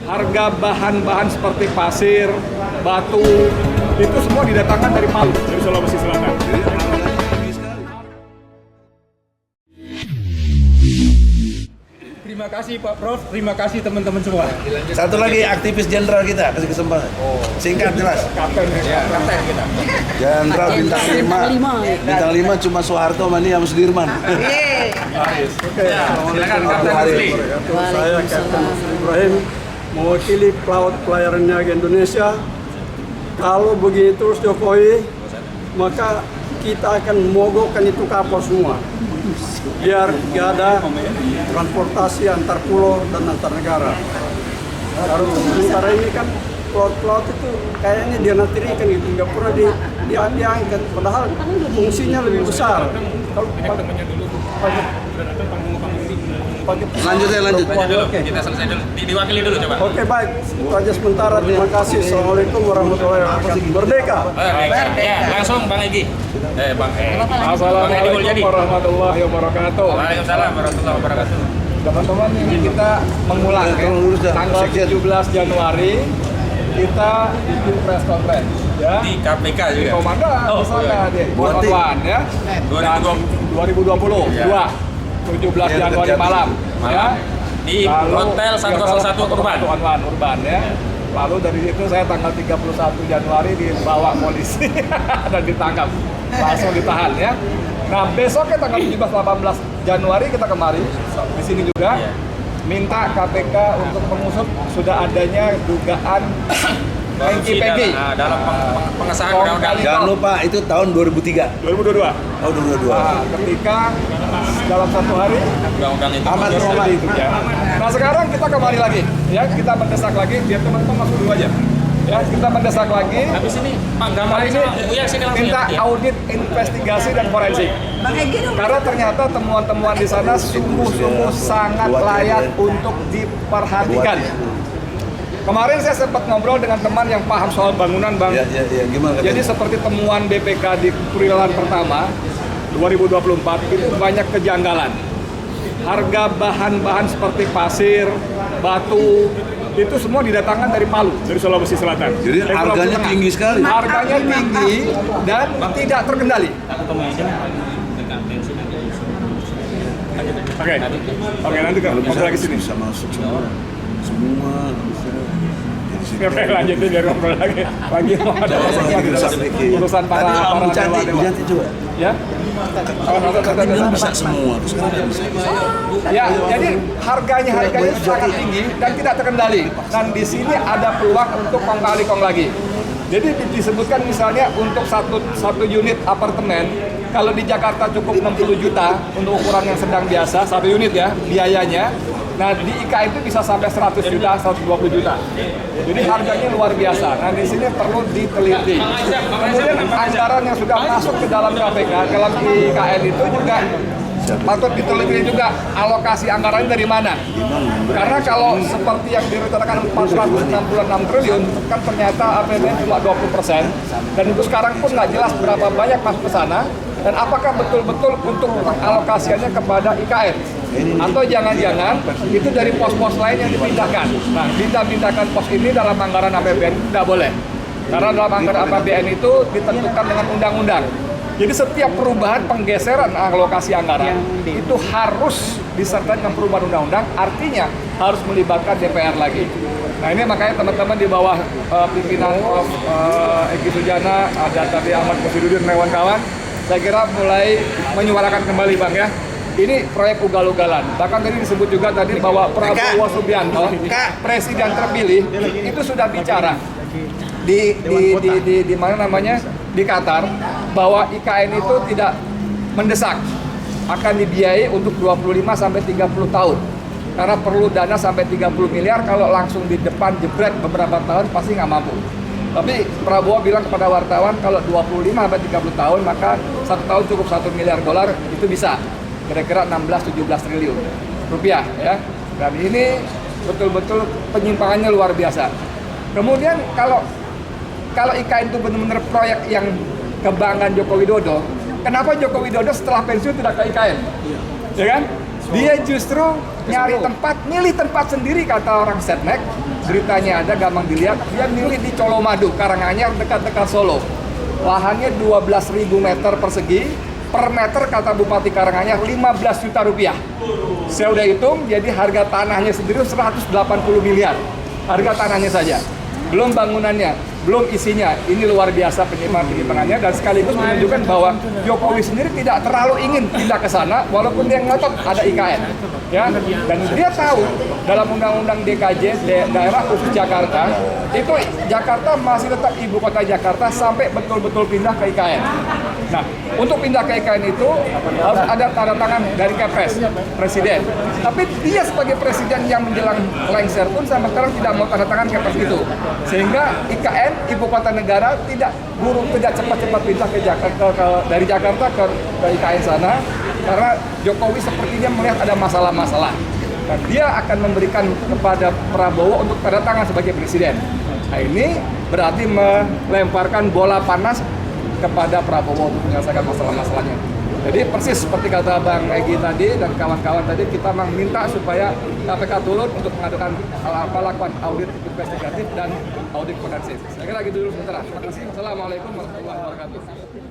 harga bahan-bahan seperti pasir, batu, itu semua didatangkan dari Palu, dari Sulawesi Selatan. Terima kasih Pak Prof, terima kasih teman-teman semua. Satu lagi aktivis jenderal kita, kasih kesempatan. Singkat jelas. Kapten ya. Kapten kita. Jenderal bintang 5. Bintang 5 cuma Soeharto sama Nia Musdirman. Silakan Kapten Musli. Saya Kapten Musli Ibrahim, mewakili pelaut pelayaran niaga Indonesia. Kalau begini terus Jokowi, maka kita akan mogokkan itu kapal semua. Biar nggak ada transportasi antar pulau dan antar negara. Karena sementara ini kan pelaut-pelaut itu kayaknya dianaktirikan gitu, nggak pernah diangkat. Padahal fungsinya lebih besar. Kalau Lanjut ya, lanjut. Oke. Kita selesai dulu. Diwakili dulu coba. Oke, baik. Itu aja sementara. Terima kasih. Assalamualaikum warahmatullahi wabarakatuh. Merdeka. Ya, langsung Bang Egy. Bang Egy. Assalamualaikum warahmatullahi wabarakatuh. Waalaikumsalam warahmatullahi wabarakatuh. Teman-teman, ini kita mengulang ya, tanggal 17 Januari kita bikin press conference ya. Di KPK juga. Komandan di sana dia, Buat ya. 2020 Ya. 17 Januari malam ya. Di Hotel 101 Urban. Urban ya. Lalu dari itu saya tanggal 31 Januari dibawa polisi dan ditangkap. Langsung ditahan ya. Nah, besoknya tanggal 17-18 Januari kita kemari di sini juga minta KPK untuk mengusut sudah adanya dugaan PG dalam pengesahan undang-undang. Jangan lupa itu tahun 2003. 2022. Oh, 2022. Nah, ketika dalam satu hari Undang-undang itu. Amat seperti itu ya. Nah, sekarang kita kembali lagi ya, kita mendesak lagi biar teman-teman masuk dulu aja. Ya, kita mendesak lagi. Habis ini Pak Gamal Hari ini sini langsung minta audit investigasi dan forensik. Karena ternyata temuan-temuan di sana sungguh-sungguh sangat layak untuk diperhatikan. Kemarin saya sempat ngobrol dengan teman yang paham soal bangunan, Bang. Ya, gimana? Jadi seperti temuan BPK di Kurilan pertama 2024 itu banyak kejanggalan. Harga bahan-bahan seperti pasir, batu, itu semua didatangkan dari Palu, dari Sulawesi Selatan. Jadi harganya tinggi sekali. Harganya tinggi dan tidak terkendali. Oke, nanti kan ngobrol lagi sini. Bisa masuk semua. Oke, lanjutin biar ngobrol lagi. Lagi ada urusan para dewa-dewa. juga. Ya. Katanya bisa semua. Sekarang bisa. Ya, jadi harganya sangat tinggi dan tidak terkendali. Dan di sini ada peluang untuk kong kali kong lagi. Jadi disebutkan misalnya untuk satu unit apartemen, kalau di Jakarta cukup 60 juta untuk ukuran yang sedang biasa, satu unit ya biayanya. Nah, di IKN itu bisa sampai 100 juta, 120 juta. Jadi harganya luar biasa. Nah, di sini perlu diteliti. Kemudian anggaran yang sudah masuk ke dalam KPK, dalam IKN itu juga patut diteliti juga alokasi anggarannya dari mana. Karena kalau seperti yang direncanakan 466 triliun, kan ternyata APBN cuma 20%. Dan itu sekarang pun nggak jelas berapa banyak masuk ke sana. Dan apakah betul-betul untuk pengalokasiannya kepada IKN? Atau jangan-jangan itu dari pos-pos lain yang dipindahkan. Nah, pindah-pindahkan pos ini dalam anggaran APBN tidak boleh. Karena dalam anggaran APBN itu ditentukan dengan undang-undang. Jadi setiap perubahan penggeseran alokasi anggaran itu harus disertai dengan perubahan undang-undang, artinya harus melibatkan DPR lagi. Nah, ini makanya teman-teman di bawah pimpinan Prof. Egy Sujana, ada tadi Ahmad Kosidudin, kawan-kawan, saya kira mulai menyuarakan kembali, Bang ya. Ini proyek ugal-ugalan. Bahkan tadi disebut juga tadi bahwa Prabowo Subianto, presiden terpilih, itu sudah bicara di mana namanya, di Qatar, bahwa IKN itu tidak mendesak, akan dibiayai untuk 25 sampai 30 tahun. Karena perlu dana sampai 30 miliar, kalau langsung di depan jebret beberapa tahun pasti nggak mampu. Tapi Prabowo bilang kepada wartawan kalau 25 sampai 30 tahun maka satu tahun cukup $1 miliar, itu bisa. Kira-kira 16-17 triliun rupiah ya. Dan ini betul-betul penyimpangannya luar biasa. Kemudian kalau IKN itu benar-benar proyek yang kebanggaan Joko Widodo, kenapa Joko Widodo setelah pensiun tidak ke IKN? Ya kan? Dia justru nyari tempat, milih tempat sendiri kata orang Setnek. Beritanya ada, gampang dilihat. Dia milih di Colomadu, Karanganyar, dekat-dekat Solo. Lahannya 12.000 meter persegi. Per meter kata Bupati Karanganyar 15 juta rupiah. Saya udah hitung, jadi harga tanahnya sendiri 180 miliar. Harga tanahnya saja. Belum bangunannya, belum isinya. Ini luar biasa penyimpangannya dan sekaligus menunjukkan bahwa Jokowi sendiri tidak terlalu ingin pindah ke sana walaupun dia ngotot ada IKN. Ya, dan dia tahu dalam undang-undang DKJ daerah khusus Jakarta itu Jakarta masih tetap ibu kota Jakarta sampai betul-betul pindah ke IKN. Nah, untuk pindah ke IKN itu harus ada tanda tangan dari Kepres Presiden. Tapi dia sebagai presiden yang menjelang lengser pun sampai sekarang tidak mau tanda tangan Kepres itu. Sehingga IKN ibu kota negara tidak cepat-cepat pindah ke Jakarta dari Jakarta ke IKN sana karena Jokowi sepertinya melihat ada masalah-masalah. Dan dia akan memberikan kepada Prabowo untuk tanda tangan sebagai presiden. Nah, ini berarti melemparkan bola panas kepada Prabowo untuk menyelesaikan masalah-masalahnya. Jadi persis seperti kata Bang Egy tadi dan kawan-kawan tadi, kita meminta supaya KPK turun untuk mengadakan lakukan audit investigatif dan audit forensik. Saya kira gitu dulu sebentar. Terima kasih. Assalamualaikum warahmatullahi wabarakatuh.